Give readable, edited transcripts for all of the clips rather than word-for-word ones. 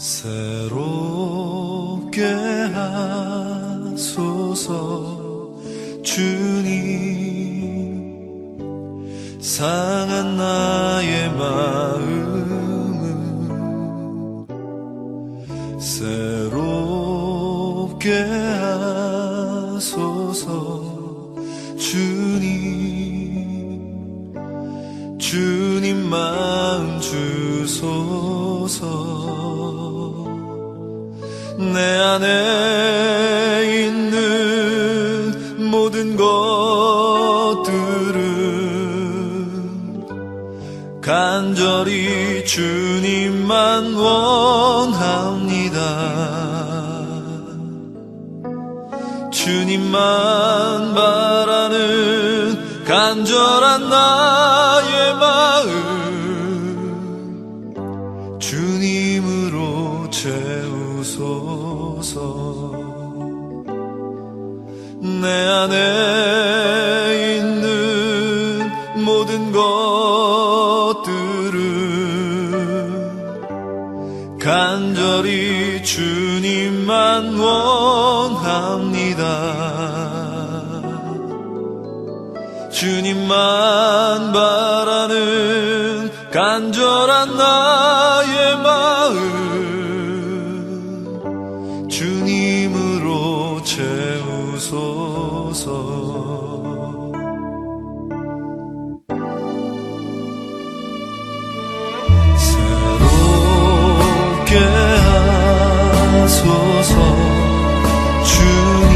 새롭게 하소서 주님, 상한 나의 마음을 새롭게 하소서 주님, 주님 마음 주소서. 내 안에 있는 모든 것들은 간절히 주님만 원합니다. 주님만 바라는 간절한 나의 마음 주님으로 채우소서. 내 안에 있는 모든 것들은 간절히 주님만 원합니다. 주님만 바라는 간절한 나의 마음 주님으로 채우소서. 새롭게 하소서 주님,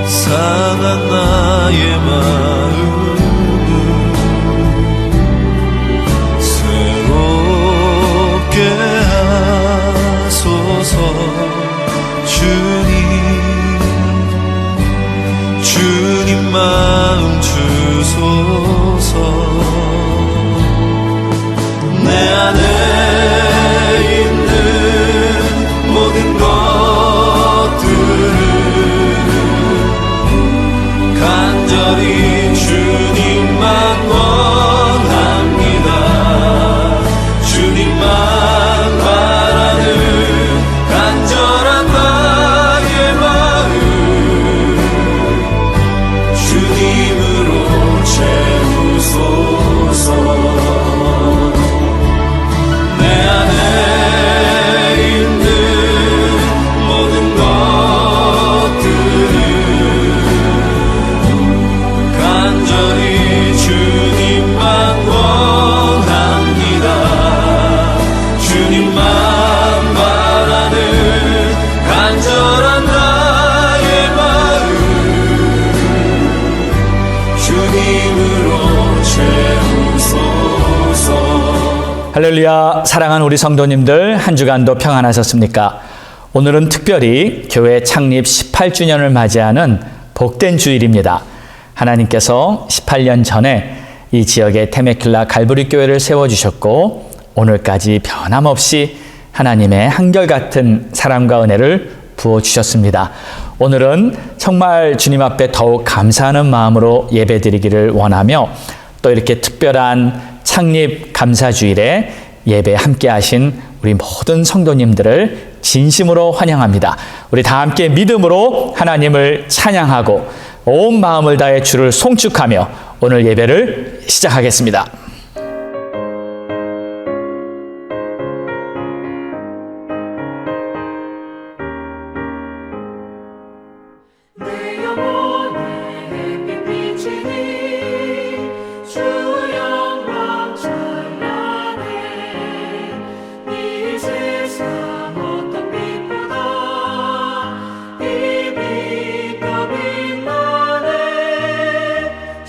상한 나의 마음을 새롭게 하소서 주님, 주님 마음 주소서. 내 안에 있는 모든 것들을 간절히 주님만 원합니다. 주님만 바라는 간절한 나의 마음 주님으로 채우소서. 내 안에 있는 모든 것들을 간절히 주님만 원합니다. 주님만 바라는 간절한 나의 마음 주님으로 채우소서. 할렐루야. 사랑하는 우리 성도님들, 한 주간도 평안하셨습니까? 오늘은 특별히 교회 창립 18주년을 맞이하는 복된 주일입니다. 하나님께서 18년 전에 이 지역에 테메킬라 갈보리 교회를 세워주셨고 오늘까지 변함없이 하나님의 한결같은 사랑과 은혜를 부어주셨습니다. 오늘은 정말 주님 앞에 더욱 감사하는 마음으로 예배드리기를 원하며 또 이렇게 특별한 창립 감사주일에 예배 함께 하신 우리 모든 성도님들을 진심으로 환영합니다. 우리 다 함께 믿음으로 하나님을 찬양하고 온 마음을 다해 주를 송축하며 오늘 예배를 시작하겠습니다.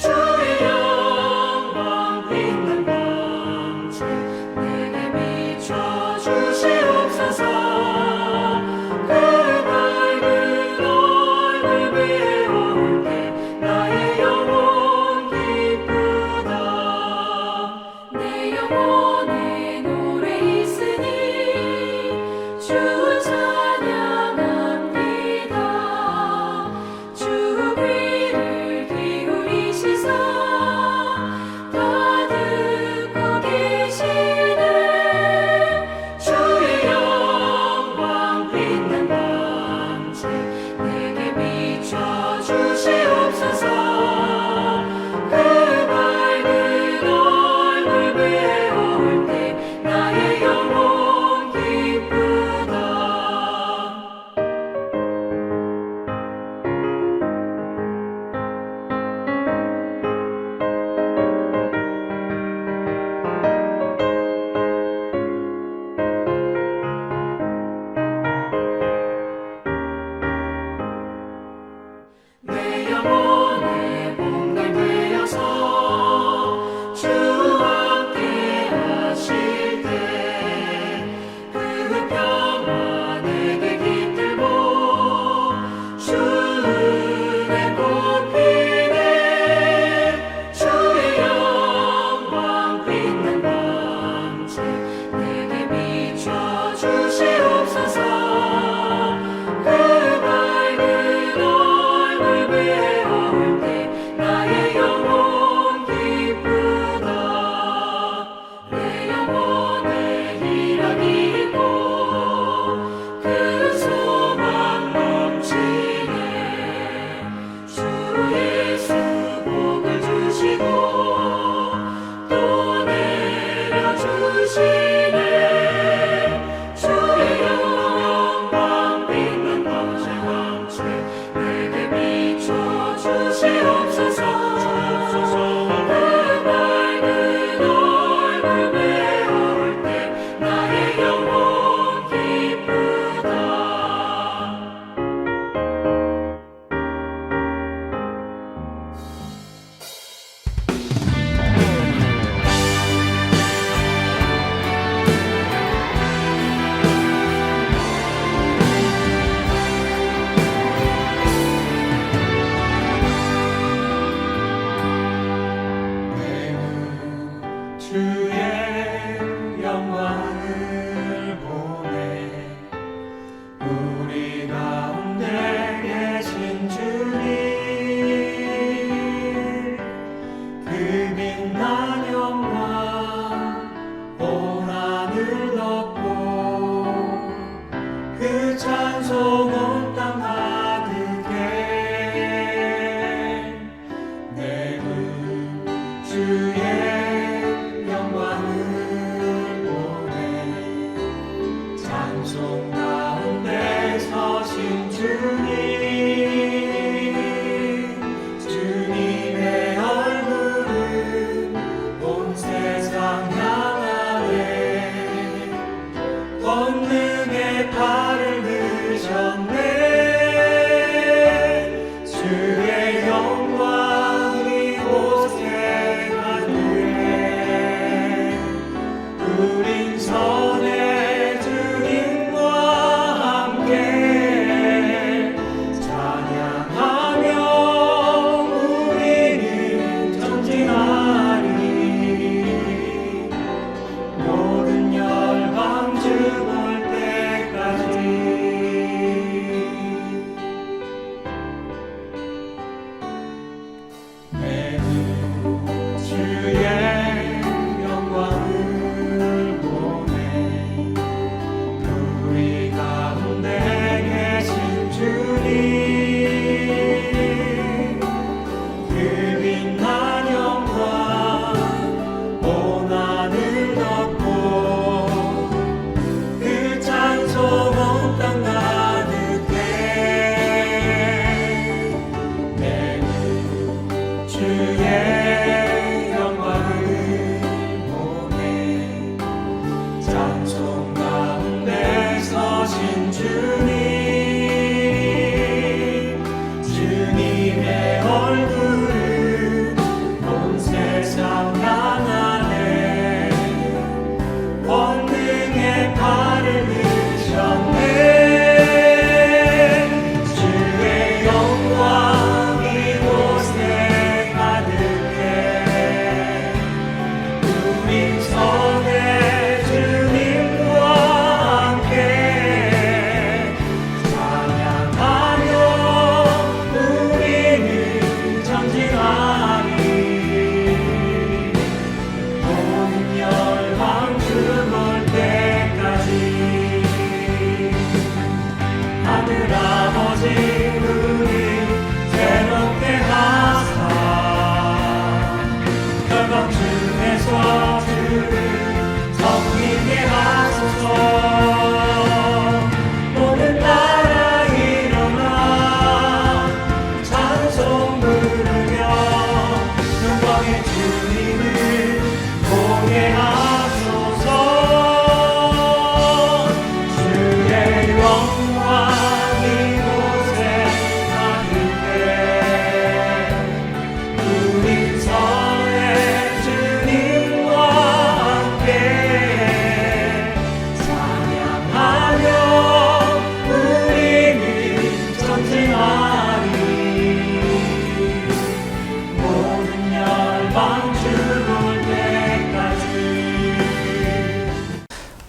주의 영광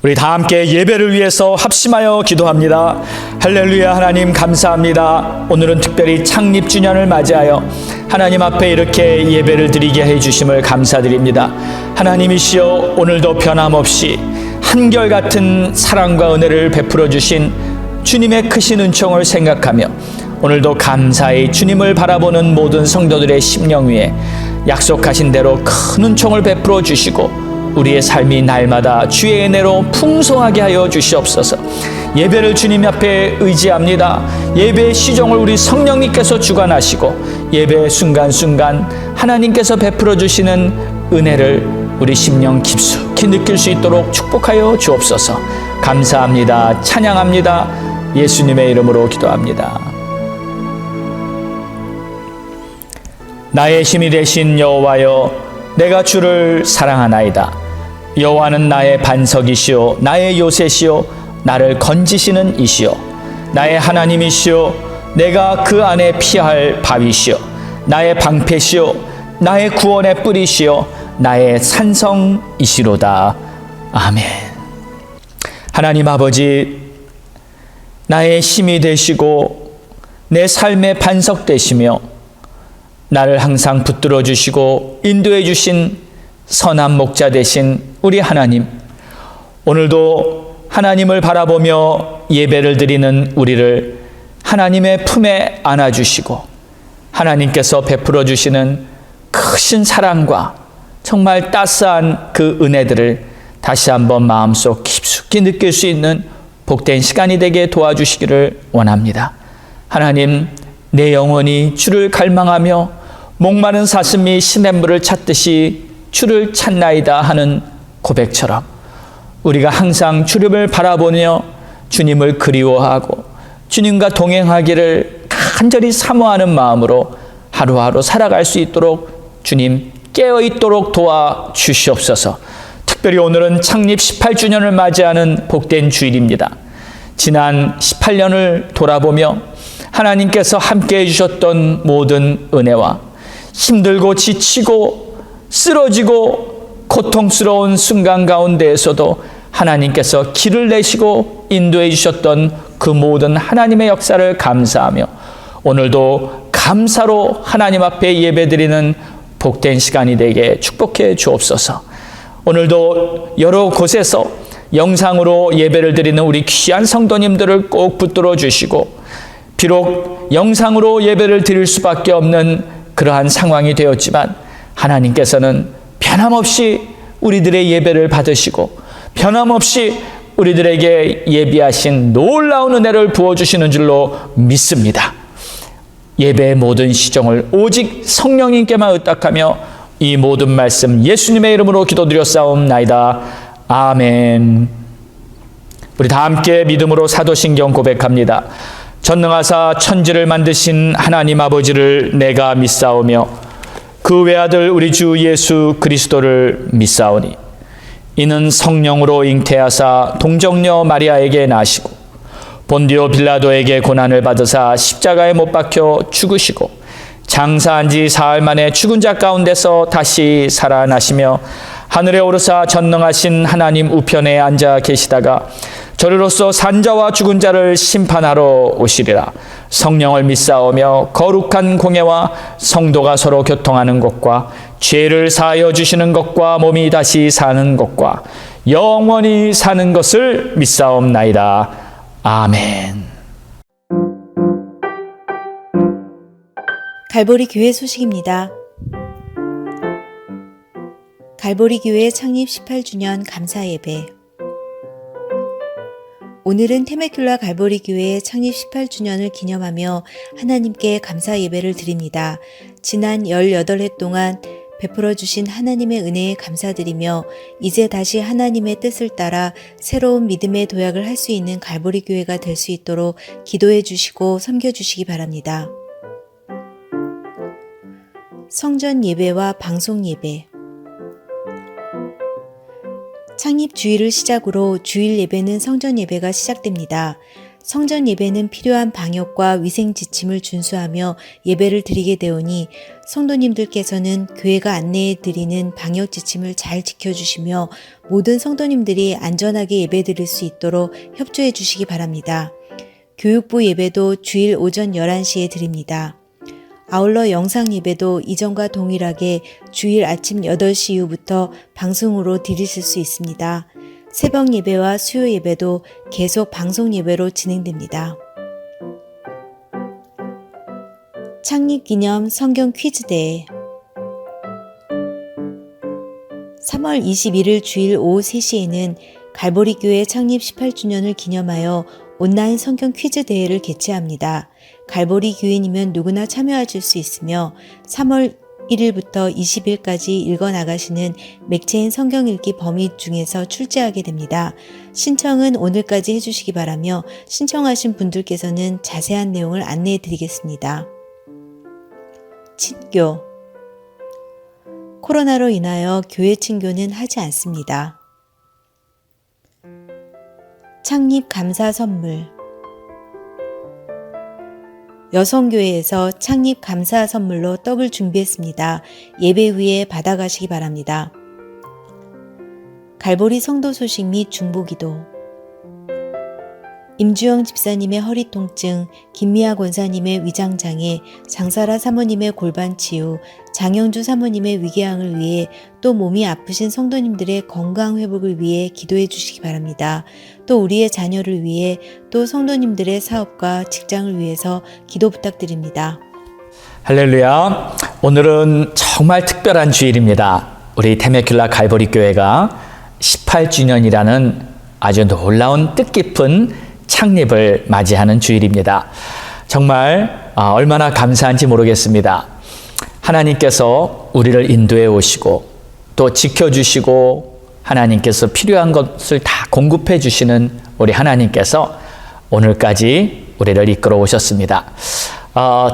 우리 다 함께 예배를 위해서 합심하여 기도합니다. 할렐루야. 하나님 감사합니다. 오늘은 특별히 창립주년을 맞이하여 하나님 앞에 이렇게 예배를 드리게 해주심을 감사드립니다. 하나님이시여, 오늘도 변함없이 한결같은 사랑과 은혜를 베풀어 주신 주님의 크신 은총을 생각하며 오늘도 감사히 주님을 바라보는 모든 성도들의 심령 위에 약속하신 대로 큰 은총을 베풀어 주시고 우리의 삶이 날마다 주의 은혜로 풍성하게 하여 주시옵소서. 예배를 주님 앞에 의지합니다. 예배의 시종을 우리 성령님께서 주관하시고 예배의 순간순간 하나님께서 베풀어 주시는 은혜를 우리 심령 깊숙이 느낄 수 있도록 축복하여 주옵소서. 감사합니다. 찬양합니다. 예수님의 이름으로 기도합니다. 나의 힘이 되신 여호와여, 내가 주를 사랑하나이다. 여호와는 나의 반석이시오, 나의 요새시오, 나를 건지시는 이시오. 나의 하나님이시오, 내가 그 안에 피할 바위시오, 나의 방패시오, 나의 구원의 뿌리시오, 나의 산성이시로다. 아멘. 하나님 아버지, 나의 힘이 되시고 내 삶의 반석 되시며 나를 항상 붙들어 주시고 인도해 주신 선한 목자 되신 우리 하나님, 오늘도 하나님을 바라보며 예배를 드리는 우리를 하나님의 품에 안아주시고 하나님께서 베풀어 주시는 크신 사랑과 정말 따스한 그 은혜들을 다시 한번 마음속 깊숙이 느낄 수 있는 복된 시간이 되게 도와주시기를 원합니다. 하나님, 내 영혼이 주를 갈망하며 목마른 사슴이 시냇물을 찾듯이 주를 찾나이다 하는 고백처럼 우리가 항상 주님을 바라보며 주님을 그리워하고 주님과 동행하기를 간절히 사모하는 마음으로 하루하루 살아갈 수 있도록 주님 깨어있도록 도와주시옵소서. 특별히 오늘은 창립 18주년을 맞이하는 복된 주일입니다. 지난 18년을 돌아보며 하나님께서 함께 해주셨던 모든 은혜와 힘들고 지치고 쓰러지고 고통스러운 순간 가운데에서도 하나님께서 길을 내시고 인도해 주셨던 그 모든 하나님의 역사를 감사하며 오늘도 감사로 하나님 앞에 예배드리는 복된 시간이 되게 축복해 주옵소서. 오늘도 여러 곳에서 영상으로 예배를 드리는 우리 귀한 성도님들을 꼭 붙들어 주시고, 비록 영상으로 예배를 드릴 수밖에 없는 그러한 상황이 되었지만 하나님께서는 변함없이 우리들의 예배를 받으시고 변함없이 우리들에게 예비하신 놀라운 은혜를 부어주시는 줄로 믿습니다. 예배의 모든 시종을 오직 성령님께만 의탁하며 이 모든 말씀 예수님의 이름으로 기도드렸사옵나이다. 아멘. 우리 다 함께 믿음으로 사도신경 고백합니다. 전능하사 천지를 만드신 하나님 아버지를 내가 믿사오며 그 외아들 우리 주 예수 그리스도를 믿사오니 이는 성령으로 잉태하사 동정녀 마리아에게 나시고 본디오 빌라도에게 고난을 받으사 십자가에 못 박혀 죽으시고 장사한 지 사흘 만에 죽은 자 가운데서 다시 살아나시며 하늘에 오르사 전능하신 하나님 우편에 앉아 계시다가 저리로서 산자와 죽은 자를 심판하러 오시리라. 성령을 믿사오며 거룩한 공예와 성도가 서로 교통하는 것과 죄를 사하여 주시는 것과 몸이 다시 사는 것과 영원히 사는 것을 믿사옵나이다. 아멘. 갈보리 교회 소식입니다. 갈보리 교회 창립 18주년 감사 예배. 오늘은 테메큘라 갈보리 교회의 창립 18주년을 기념하며 하나님께 감사 예배를 드립니다. 지난 18해 동안 베풀어 주신 하나님의 은혜에 감사드리며 이제 다시 하나님의 뜻을 따라 새로운 믿음의 도약을 할 수 있는 갈보리 교회가 될 수 있도록 기도해 주시고 섬겨 주시기 바랍니다. 성전 예배와 방송 예배. 창립 주일을 시작으로 주일 예배는 성전 예배가 시작됩니다. 성전 예배는 필요한 방역과 위생 지침을 준수하며 예배를 드리게 되오니 성도님들께서는 교회가 안내해 드리는 방역 지침을 잘 지켜주시며 모든 성도님들이 안전하게 예배 드릴 수 있도록 협조해 주시기 바랍니다. 교육부 예배도 주일 오전 11시에 드립니다. 아울러 영상 예배도 이전과 동일하게 주일 아침 8시 이후부터 방송으로 드리실 수 있습니다. 새벽 예배와 수요 예배도 계속 방송 예배로 진행됩니다. 창립 기념 성경 퀴즈 대회 3월 21일 주일 오후 3시에는 갈보리 교회 창립 18주년을 기념하여 온라인 성경 퀴즈 대회를 개최합니다. 갈보리 교인이면 누구나 참여하실 수 있으며 3월 1일부터 20일까지 읽어나가시는 맥체인 성경 읽기 범위 중에서 출제하게 됩니다. 신청은 오늘까지 해주시기 바라며 신청하신 분들께서는 자세한 내용을 안내해 드리겠습니다. 친교 코로나로 인하여 교회 친교는 하지 않습니다. 창립 감사 선물 여성교회에서 창립 감사 선물로 떡을 준비했습니다. 예배 후에 받아가시기 바랍니다. 갈보리 성도 소식 및 중보기도 임주영 집사님의 허리 통증, 김미아 권사님의 위장장애, 장사라 사모님의 골반 치유, 장영주 사모님의 위궤양을 위해 또 몸이 아프신 성도님들의 건강 회복을 위해 기도해 주시기 바랍니다. 또 우리의 자녀를 위해 또 성도님들의 사업과 직장을 위해서 기도 부탁드립니다. 할렐루야. 오늘은 정말 특별한 주일입니다. 우리 테메큘라 갈보리 교회가 18주년이라는 아주 놀라운 뜻깊은 창립을 맞이하는 주일입니다. 정말 얼마나 감사한지 모르겠습니다. 하나님께서 우리를 인도해 오시고 또 지켜주시고 하나님께서 필요한 것을 다 공급해 주시는 우리 하나님께서 오늘까지 우리를 이끌어 오셨습니다.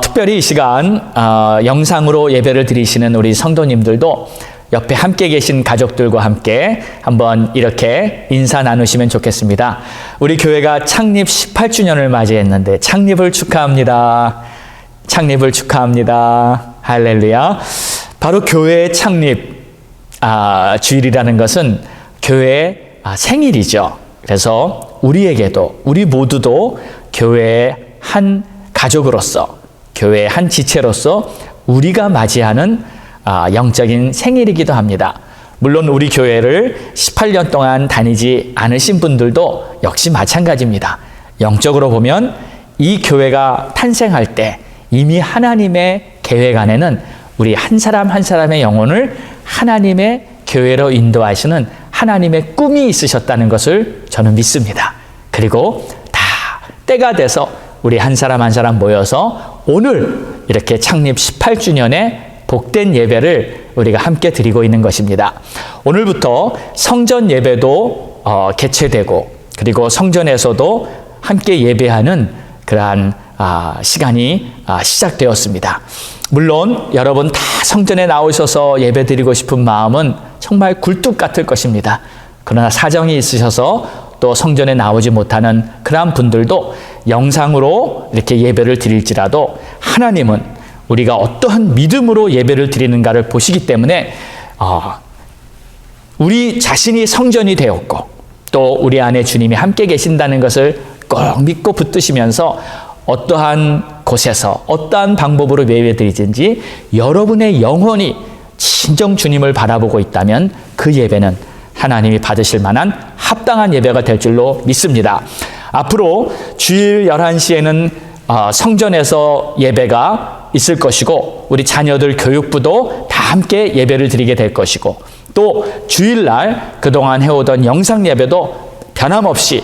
특별히 이 시간 영상으로 예배를 드리시는 우리 성도님들도 옆에 함께 계신 가족들과 함께 한번 이렇게 인사 나누시면 좋겠습니다. 우리 교회가 창립 18주년을 맞이했는데 창립을 축하합니다. 창립을 축하합니다. 할렐루야. 바로 교회의 창립 주일이라는 것은 교회의 생일이죠. 그래서 우리에게도 우리 모두도 교회의 한 가족으로서 교회의 한 지체로서 우리가 맞이하는 영적인 생일이기도 합니다. 물론 우리 교회를 18년 동안 다니지 않으신 분들도 역시 마찬가지입니다. 영적으로 보면 이 교회가 탄생할 때 이미 하나님의 계획 안에는 우리 한 사람 한 사람의 영혼을 하나님의 교회로 인도하시는 하나님의 꿈이 있으셨다는 것을 저는 믿습니다. 그리고 다 때가 돼서 우리 한 사람 한 사람 모여서 오늘 이렇게 창립 18주년에 복된 예배를 우리가 함께 드리고 있는 것입니다. 오늘부터 성전 예배도 개최되고 그리고 성전에서도 함께 예배하는 그러한 시간이 시작되었습니다. 물론 여러분 다 성전에 나오셔서 예배 드리고 싶은 마음은 정말 굴뚝 같을 것입니다. 그러나 사정이 있으셔서 또 성전에 나오지 못하는 그러한 분들도 영상으로 이렇게 예배를 드릴지라도 하나님은 우리가 어떠한 믿음으로 예배를 드리는가를 보시기 때문에 우리 자신이 성전이 되었고 또 우리 안에 주님이 함께 계신다는 것을 꼭 믿고 붙드시면서 어떠한 곳에서 어떠한 방법으로 예배 드리든지 여러분의 영혼이 진정 주님을 바라보고 있다면 그 예배는 하나님이 받으실 만한 합당한 예배가 될 줄로 믿습니다. 앞으로 주일 11시에는 성전에서 예배가 있을 것이고 우리 자녀들 교육부도 다 함께 예배를 드리게 될 것이고 또 주일날 그동안 해오던 영상 예배도 변함없이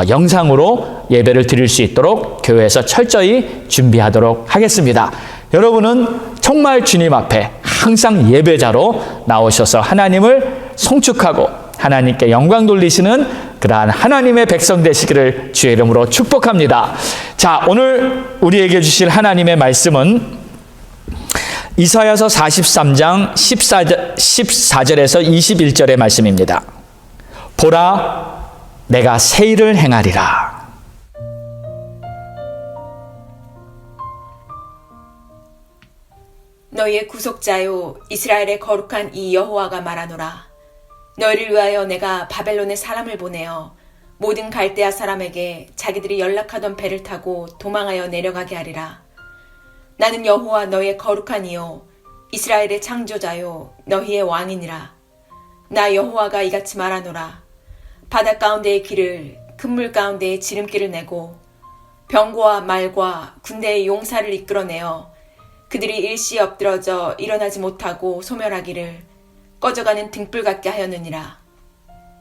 영상으로 예배를 드릴 수 있도록 교회에서 철저히 준비하도록 하겠습니다. 여러분은 정말 주님 앞에 항상 예배자로 나오셔서 하나님을 송축하고 하나님께 영광 돌리시는 그러한 하나님의 백성 되시기를 주의 이름으로 축복합니다. 자, 오늘 우리에게 주실 하나님의 말씀은 이사야서 43장 14절에서 21절의 말씀입니다. 보라, 내가 새 일을 행하리라. 너희의 구속자요 이스라엘의 거룩한 이 여호와가 말하노라. 너희를 위하여 내가 바벨론에 사람을 보내어 모든 갈대아 사람에게 자기들이 연락하던 배를 타고 도망하여 내려가게 하리라. 나는 여호와 너희의 거룩한 이요 이스라엘의 창조자요 너희의 왕이니라. 나 여호와가 이같이 말하노라. 바다 가운데의 길을 큰물 가운데의 지름길을 내고 병거와 말과 군대의 용사를 이끌어내어 그들이 일시에 엎드러져 일어나지 못하고 소멸하기를 꺼져가는 등불 같게 하였느니라.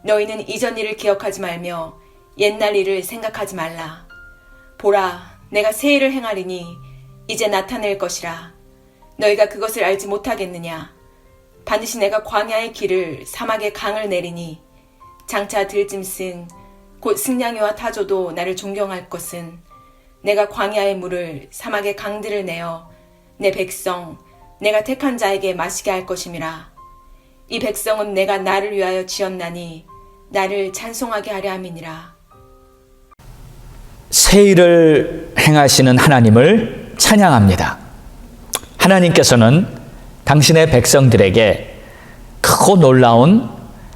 너희는 이전 일을 기억하지 말며 옛날 일을 생각하지 말라. 보라, 내가 새 일을 행하리니 이제 나타낼 것이라. 너희가 그것을 알지 못하겠느냐. 반드시 내가 광야의 길을 사막의 강을 내리니 장차 들짐승 곧 승냥이와 타조도 나를 존경할 것은 내가 광야의 물을 사막의 강들을 내어 내 백성 내가 택한 자에게 마시게 할 것임이라. 이 백성은 내가 나를 위하여 지었나니 나를 찬송하게 하려 함이니라. 새 일을 행하시는 하나님을 찬양합니다. 하나님께서는 당신의 백성들에게 크고 놀라운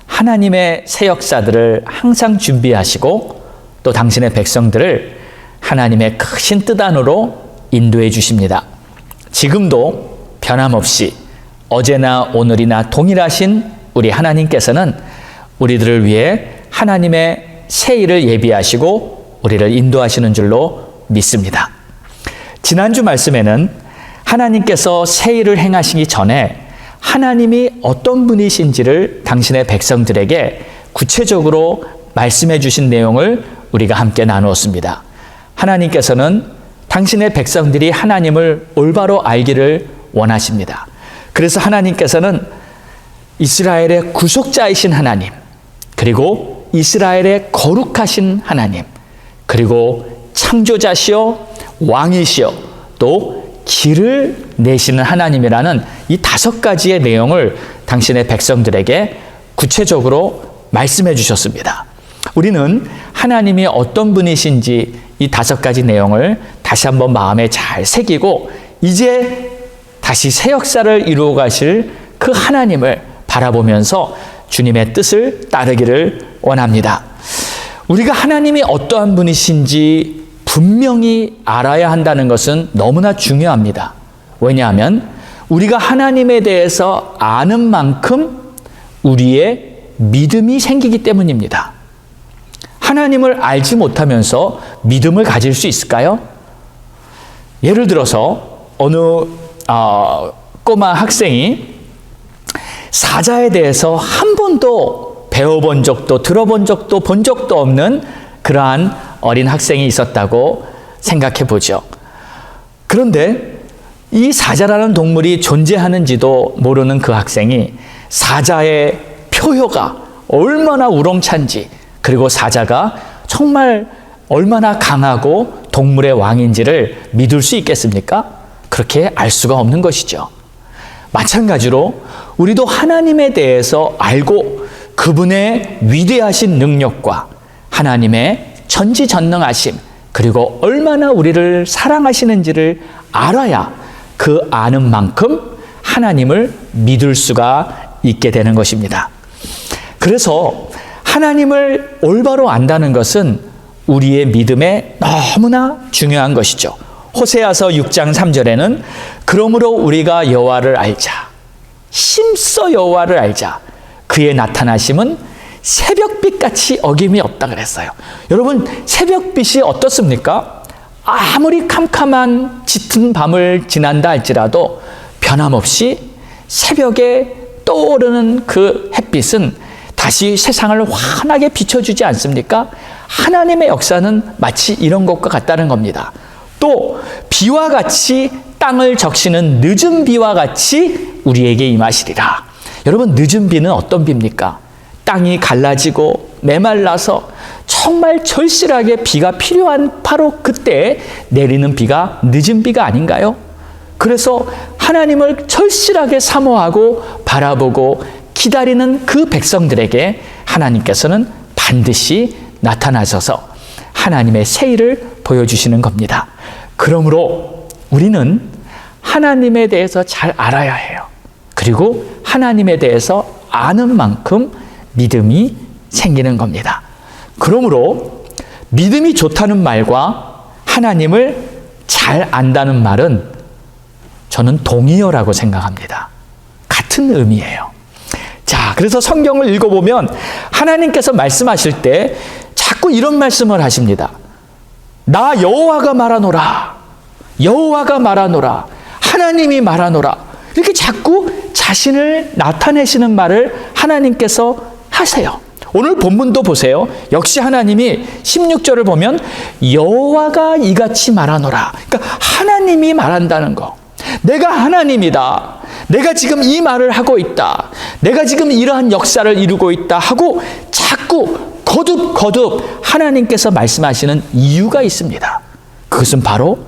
하나님의 새 역사들을 항상 준비하시고 또 당신의 백성들을 하나님의 크신 뜻 안으로 인도해 주십니다. 지금도 변함없이 어제나 오늘이나 동일하신 우리 하나님께서는 우리들을 위해 하나님의 새 일을 예비하시고 우리를 인도하시는 줄로 믿습니다. 지난주 말씀에는 하나님께서 새 일을 행하시기 전에 하나님이 어떤 분이신지를 당신의 백성들에게 구체적으로 말씀해 주신 내용을 우리가 함께 나누었습니다. 하나님께서는 당신의 백성들이 하나님을 올바로 알기를 원하십니다. 그래서 하나님께서는 이스라엘의 구속자이신 하나님, 그리고 이스라엘의 거룩하신 하나님, 그리고 창조자시요 왕이시요 또 길을 내시는 하나님이라는 이 5가지의 내용을 당신의 백성들에게 구체적으로 말씀해 주셨습니다. 우리는 하나님이 어떤 분이신지 이 5가지 내용을 다시 한번 마음에 잘 새기고 이제 다시 새 역사를 이루어 가실 그 하나님을 바라보면서 주님의 뜻을 따르기를 원합니다. 우리가 하나님이 어떠한 분이신지 분명히 알아야 한다는 것은 너무나 중요합니다. 왜냐하면 우리가 하나님에 대해서 아는 만큼 우리의 믿음이 생기기 때문입니다. 하나님을 알지 못하면서 믿음을 가질 수 있을까요? 예를 들어서 어느 꼬마 학생이 사자에 대해서 한 번도 배워본 적도 들어본 적도 본 적도 없는 그러한 어린 학생이 있었다고 생각해 보죠. 그런데 이 사자라는 동물이 존재하는지도 모르는 그 학생이 사자의 표효가 얼마나 우렁찬지, 그리고 사자가 정말 얼마나 강하고 동물의 왕인지를 믿을 수 있겠습니까? 그렇게 알 수가 없는 것이죠. 마찬가지로 우리도 하나님에 대해서 알고 그분의 위대하신 능력과 하나님의 전지전능하심, 그리고 얼마나 우리를 사랑하시는지를 알아야 그 아는 만큼 하나님을 믿을 수가 있게 되는 것입니다. 그래서 하나님을 올바로 안다는 것은 우리의 믿음에 너무나 중요한 것이죠. 호세아서 6장 3절에는 그러므로 우리가 여호와를 알자, 힘써 여호와를 알자, 그의 나타나심은 새벽빛같이 어김이 없다 그랬어요. 여러분, 새벽빛이 어떻습니까? 아무리 캄캄한 짙은 밤을 지난다 할지라도 변함없이 새벽에 떠오르는 그 햇빛은 다시 세상을 환하게 비춰주지 않습니까? 하나님의 역사는 마치 이런 것과 같다는 겁니다. 또 비와 같이 땅을 적시는 늦은 비와 같이 우리에게 임하시리라. 여러분, 늦은 비는 어떤 비입니까? 땅이 갈라지고 메말라서 정말 절실하게 비가 필요한 바로 그때 내리는 비가 늦은 비가 아닌가요? 그래서 하나님을 절실하게 사모하고 바라보고 기다리는 그 백성들에게 하나님께서는 반드시 나타나셔서 하나님의 새 일을 보여주시는 겁니다. 그러므로 우리는 하나님에 대해서 잘 알아야 해요. 그리고 하나님에 대해서 아는 만큼 믿음이 생기는 겁니다. 그러므로 믿음이 좋다는 말과 하나님을 잘 안다는 말은 저는 동의어라고 생각합니다. 같은 의미예요. 자, 그래서 성경을 읽어보면 하나님께서 말씀하실 때 자꾸 이런 말씀을 하십니다. 나 여호와가 말하노라. 여호와가 말하노라. 하나님이 말하노라. 이렇게 자꾸 자신을 나타내시는 말을 하나님께서 하세요. 오늘 본문도 보세요. 역시 하나님이 16절을 보면 여호와가 이같이 말하노라. 그러니까 하나님이 말한다는 거. 내가 하나님이다. 내가 지금 이 말을 하고 있다. 내가 지금 이러한 역사를 이루고 있다 하고 자꾸 거듭 하나님께서 말씀하시는 이유가 있습니다. 그것은 바로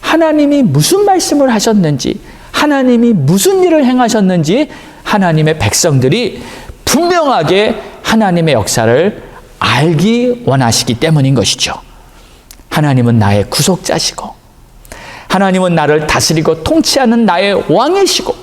하나님이 무슨 말씀을 하셨는지, 하나님이 무슨 일을 행하셨는지 하나님의 백성들이 분명하게 하나님의 역사를 알기 원하시기 때문인 것이죠. 하나님은 나의 구속자시고, 하나님은 나를 다스리고 통치하는 나의 왕이시고,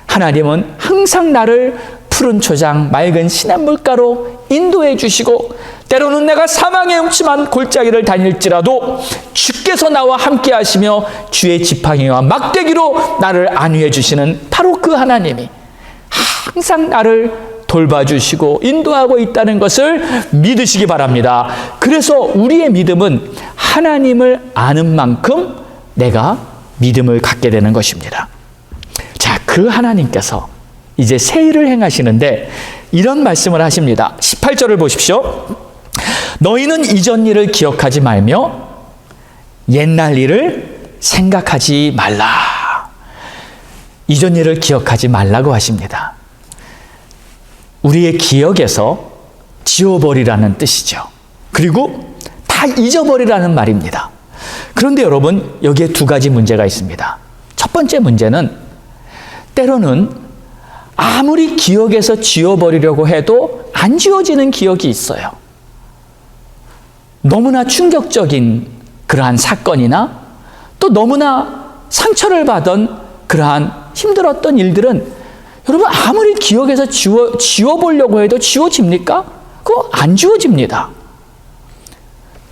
하나님은 항상 나를 푸른 초장 맑은 시냇물가로 인도해 주시고, 때로는 내가 사망의 음침한 골짜기를 다닐지라도 주께서 나와 함께 하시며 주의 지팡이와 막대기로 나를 안위해 주시는 바로 그 하나님이 항상 나를 돌봐주시고 인도하고 있다는 것을 믿으시기 바랍니다. 그래서 우리의 믿음은 하나님을 아는 만큼 내가 믿음을 갖게 되는 것입니다. 자, 그 하나님께서 이제 새 일을 행하시는데 이런 말씀을 하십니다. 18절을 보십시오. 너희는 이전 일을 기억하지 말며 옛날 일을 생각하지 말라. 이전 일을 기억하지 말라고 하십니다. 우리의 기억에서 지워버리라는 뜻이죠. 그리고 다 잊어버리라는 말입니다. 그런데 여러분, 여기에 두 가지 문제가 있습니다. 첫 번째 문제는 때로는 아무리 기억에서 지워버리려고 해도 안 지워지는 기억이 있어요. 너무나 충격적인 그러한 사건이나 또 너무나 상처를 받은 그러한 힘들었던 일들은 여러분 아무리 기억에서 지워보려고 해도 지워집니까? 그거 안 지워집니다.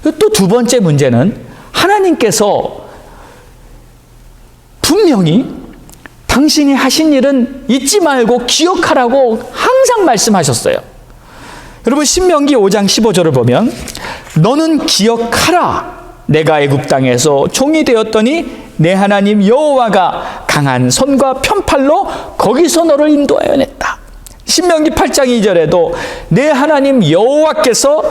또 두 번째 문제는 하나님께서 분명히 당신이 하신 일은 잊지 말고 기억하라고 항상 말씀하셨어요. 여러분 신명기 5장 15절을 보면 너는 기억하라. 내가 애굽 땅에서 종이 되었더니 내 하나님 여호와가 강한 손과 편팔로 거기서 너를 인도하여 냈다. 신명기 8장 2절에도 내 하나님 여호와께서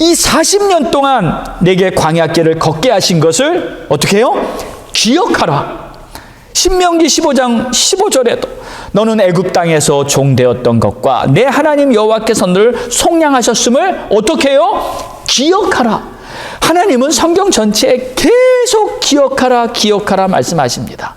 이 40년 동안 내게 광야길을 걷게 하신 것을 어떻게 해요? 기억하라. 신명기 15장 15절에도 너는 애굽 땅에서 종되었던 것과 내 하나님 여호와께서 너를 속량하셨음을 어떻게 해요? 기억하라. 하나님은 성경 전체에 계속 기억하라 말씀하십니다.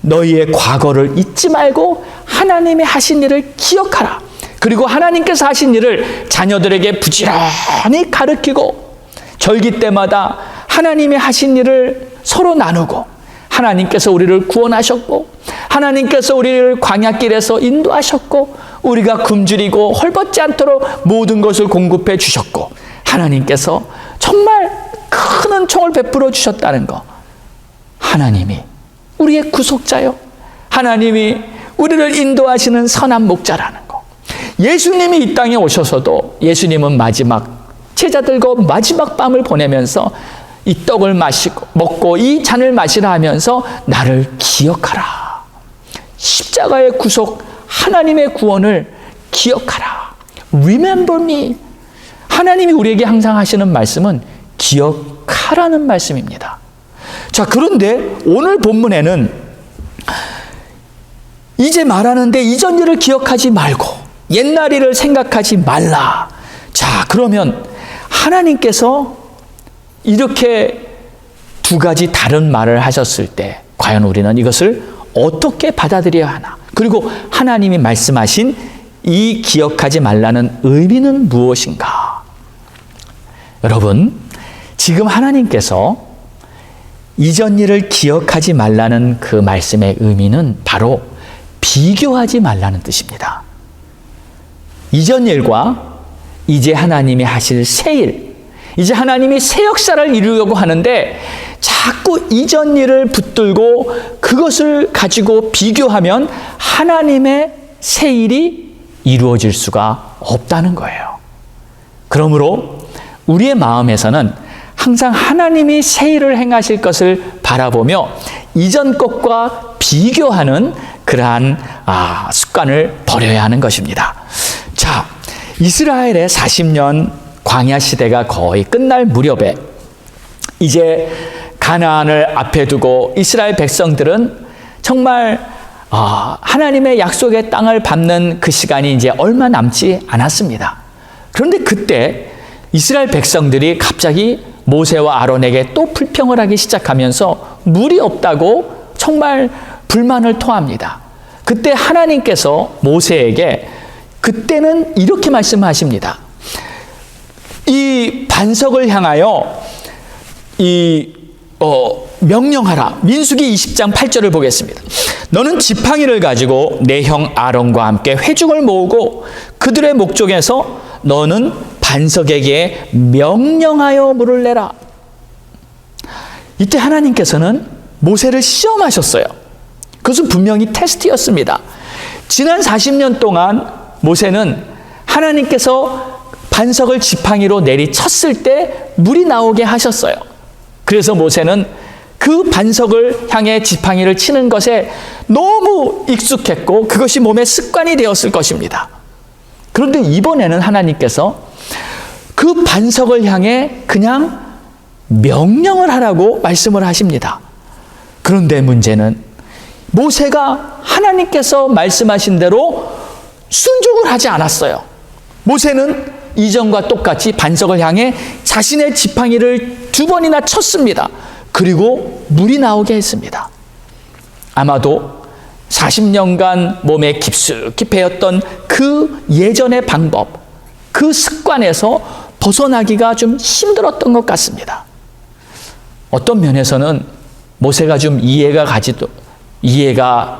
너희의 과거를 잊지 말고 하나님이 하신 일을 기억하라. 그리고 하나님께서 하신 일을 자녀들에게 부지런히 가르치고 절기 때마다 하나님이 하신 일을 서로 나누고 하나님께서 우리를 구원하셨고 하나님께서 우리를 광야길에서 인도하셨고 우리가 굶주리고 헐벗지 않도록 모든 것을 공급해 주셨고 하나님께서 정말 큰 은총을 베풀어 주셨다는 거. 하나님이 우리의 구속자요. 하나님이 우리를 인도하시는 선한 목자라는 거. 예수님이 이 땅에 오셔서도 예수님은 마지막 제자들과 마지막 밤을 보내면서 이 떡을 먹고 이 잔을 마시라 하면서 나를 기억하라. 십자가의 구속, 하나님의 구원을 기억하라. Remember me. 하나님이 우리에게 항상 하시는 말씀은 기억하라는 말씀입니다. 자, 그런데 오늘 본문에는 이제 말하는데 이전 일을 기억하지 말고 옛날 일을 생각하지 말라. 자, 그러면 하나님께서 이렇게 두 가지 다른 말을 하셨을 때 과연 우리는 이것을 어떻게 받아들여야 하나? 그리고 하나님이 말씀하신 이 기억하지 말라는 의미는 무엇인가? 여러분, 지금 하나님께서 이전 일을 기억하지 말라는 그 말씀의 의미는 바로 비교하지 말라는 뜻입니다. 이전 일과 이제 하나님이 하실 새 일, 이제 하나님이 새 역사를 이루려고 하는데 자꾸 이전 일을 붙들고 그것을 가지고 비교하면 하나님의 새 일이 이루어질 수가 없다는 거예요. 그러므로 우리의 마음에서는 항상 하나님이 새 일을 행하실 것을 바라보며 이전 것과 비교하는 그러한 습관을 버려야 하는 것입니다. 자, 이스라엘의 40년 광야 시대가 거의 끝날 무렵에 이제 가나안을 앞에 두고 이스라엘 백성들은 정말 하나님의 약속의 땅을 밟는 그 시간이 이제 얼마 남지 않았습니다. 그런데 그때 이스라엘 백성들이 갑자기 모세와 아론에게 또 불평을 하기 시작하면서 물이 없다고 정말 불만을 토합니다. 그때 하나님께서 모세에게 그때는 이렇게 말씀하십니다. 이 반석을 향하여 명령하라. 민수기 20장 8절을 보겠습니다. 너는 지팡이를 가지고 내 형 아론과 함께 회중을 모으고 그들의 목쪽에서 너는 반석에게 명령하여 물을 내라. 이때 하나님께서는 모세를 시험하셨어요. 그것은 분명히 테스트였습니다. 지난 40년 동안 모세는 하나님께서 반석을 지팡이로 내리쳤을 때 물이 나오게 하셨어요. 그래서 모세는 그 반석을 향해 지팡이를 치는 것에 너무 익숙했고 그것이 몸의 습관이 되었을 것입니다. 그런데 이번에는 하나님께서 그 반석을 향해 그냥 명령을 하라고 말씀을 하십니다. 그런데 문제는 모세가 하나님께서 말씀하신 대로 순종을 하지 않았어요. 모세는 이전과 똑같이 반석을 향해 자신의 지팡이를 2번이나 쳤습니다. 그리고 물이 나오게 했습니다. 아마도 40년간 몸에 깊숙이 배었던 그 예전의 방법, 그 습관에서 벗어나기가 좀 힘들었던 것 같습니다. 어떤 면에서는 모세가 좀 이해가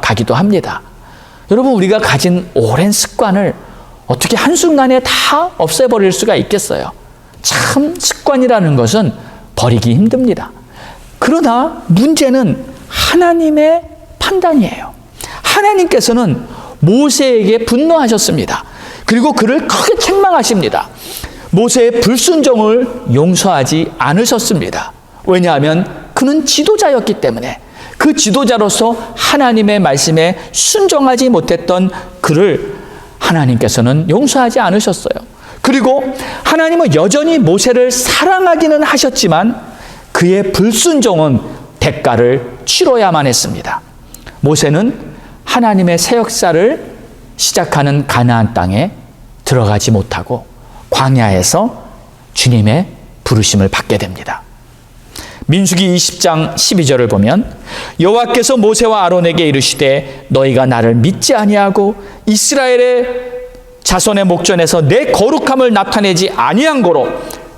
가기도 합니다. 여러분, 우리가 가진 오랜 습관을 어떻게 한순간에 다 없애버릴 수가 있겠어요? 참 습관이라는 것은 버리기 힘듭니다. 그러나 문제는 하나님의 판단이에요. 하나님께서는 모세에게 분노하셨습니다. 그리고 그를 크게 책망하십니다. 모세의 불순종을 용서하지 않으셨습니다. 왜냐하면 그는 지도자였기 때문에 그 지도자로서 하나님의 말씀에 순종하지 못했던 그를 하나님께서는 용서하지 않으셨어요. 그리고 하나님은 여전히 모세를 사랑하기는 하셨지만 그의 불순종은 대가를 치러야만 했습니다. 모세는 하나님의 새 역사를 시작하는 가나안 땅에 들어가지 못하고 광야에서 주님의 부르심을 받게 됩니다. 민수기 20장 12절을 보면 여호와께서 모세와 아론에게 이르시되 너희가 나를 믿지 아니하고 이스라엘의 자손의 목전에서 내 거룩함을 나타내지 아니한 고로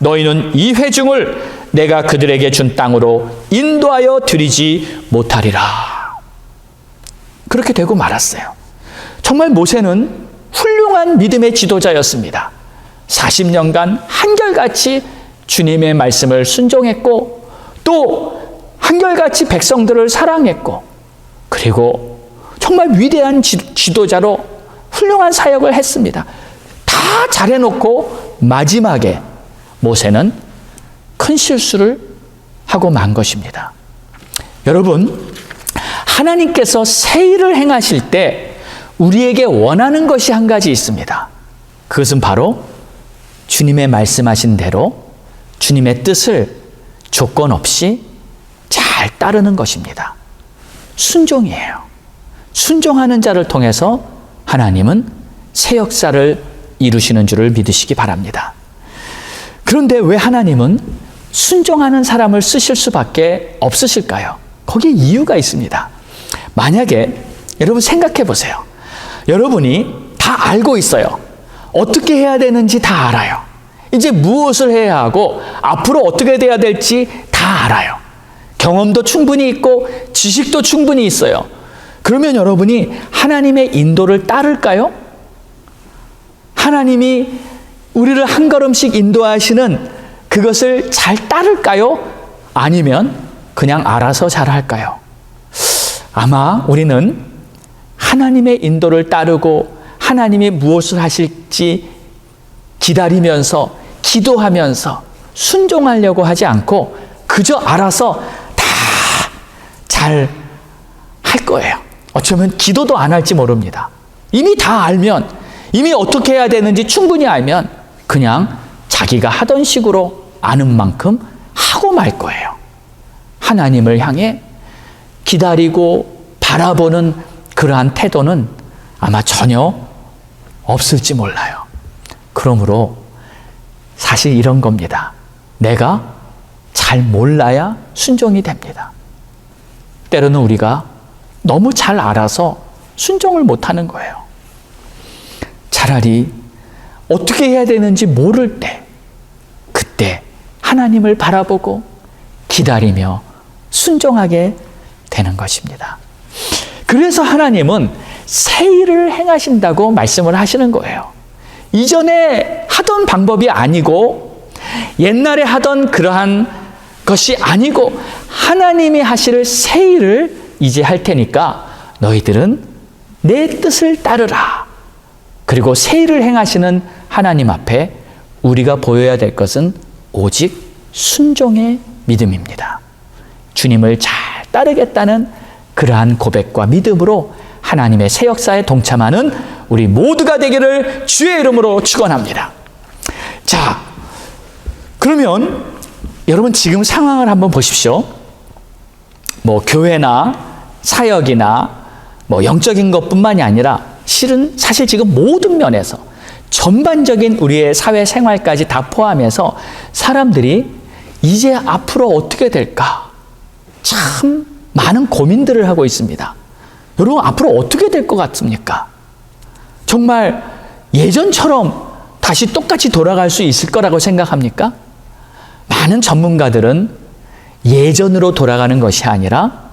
너희는 이 회중을 내가 그들에게 준 땅으로 인도하여 드리지 못하리라. 그렇게 되고 말았어요. 정말 모세는 훌륭한 믿음의 지도자였습니다. 40년간 한결같이 주님의 말씀을 순종했고 또 한결같이 백성들을 사랑했고 그리고 정말 위대한 지도자로 훌륭한 사역을 했습니다. 다 잘해놓고 마지막에 모세는 큰 실수를 하고 만 것입니다. 여러분, 하나님께서 새 일을 행하실 때 우리에게 원하는 것이 한 가지 있습니다. 그것은 바로 주님의 말씀하신 대로 주님의 뜻을 조건 없이 잘 따르는 것입니다. 순종이에요. 순종하는 자를 통해서 하나님은 새 역사를 이루시는 줄을 믿으시기 바랍니다. 그런데 왜 하나님은 순종하는 사람을 쓰실 수밖에 없으실까요? 거기에 이유가 있습니다. 만약에 여러분 생각해 보세요. 여러분이 다 알고 있어요. 어떻게 해야 되는지 다 알아요. 이제 무엇을 해야 하고 앞으로 어떻게 돼야 될지 다 알아요. 경험도 충분히 있고 지식도 충분히 있어요. 그러면 여러분이 하나님의 인도를 따를까요? 하나님이 우리를 한 걸음씩 인도하시는 그것을 잘 따를까요? 아니면 그냥 알아서 잘할까요? 아마 우리는 하나님의 인도를 따르고 하나님이 무엇을 하실지 기다리면서 기도하면서 순종하려고 하지 않고 그저 알아서 다 잘 할 거예요. 어쩌면 기도도 안 할지 모릅니다. 이미 다 알면, 이미 어떻게 해야 되는지 충분히 알면 그냥 자기가 하던 식으로 아는 만큼 하고 말 거예요. 하나님을 향해 기다리고 바라보는 그러한 태도는 아마 전혀 없을지 몰라요. 그러므로 사실 이런 겁니다. 내가 잘 몰라야 순종이 됩니다. 때로는 우리가 너무 잘 알아서 순종을 못하는 거예요. 차라리 어떻게 해야 되는지 모를 때, 그때 하나님을 바라보고 기다리며 순종하게 되는 것입니다. 그래서 하나님은 새 일을 행하신다고 말씀을 하시는 거예요. 이전에 하던 방법이 아니고 옛날에 하던 그러한 것이 아니고 하나님이 하실 새 일을 이제 할 테니까 너희들은 내 뜻을 따르라. 그리고 새 일을 행하시는 하나님 앞에 우리가 보여야 될 것은 오직 순종의 믿음입니다. 주님을 잘 따르겠다는 그러한 고백과 믿음으로 하나님의 새 역사에 동참하는 우리 모두가 되기를 주의 이름으로 축원합니다. 자, 그러면 여러분 지금 상황을 한번 보십시오. 뭐 교회나 사역이나 뭐 영적인 것뿐만이 아니라 실은 사실 지금 모든 면에서 전반적인 우리의 사회 생활까지 다 포함해서 사람들이 이제 앞으로 어떻게 될까? 참 많은 고민들을 하고 있습니다. 여러분 앞으로 어떻게 될 것 같습니까? 정말 예전처럼 다시 똑같이 돌아갈 수 있을 거라고 생각합니까? 많은 전문가들은 예전으로 돌아가는 것이 아니라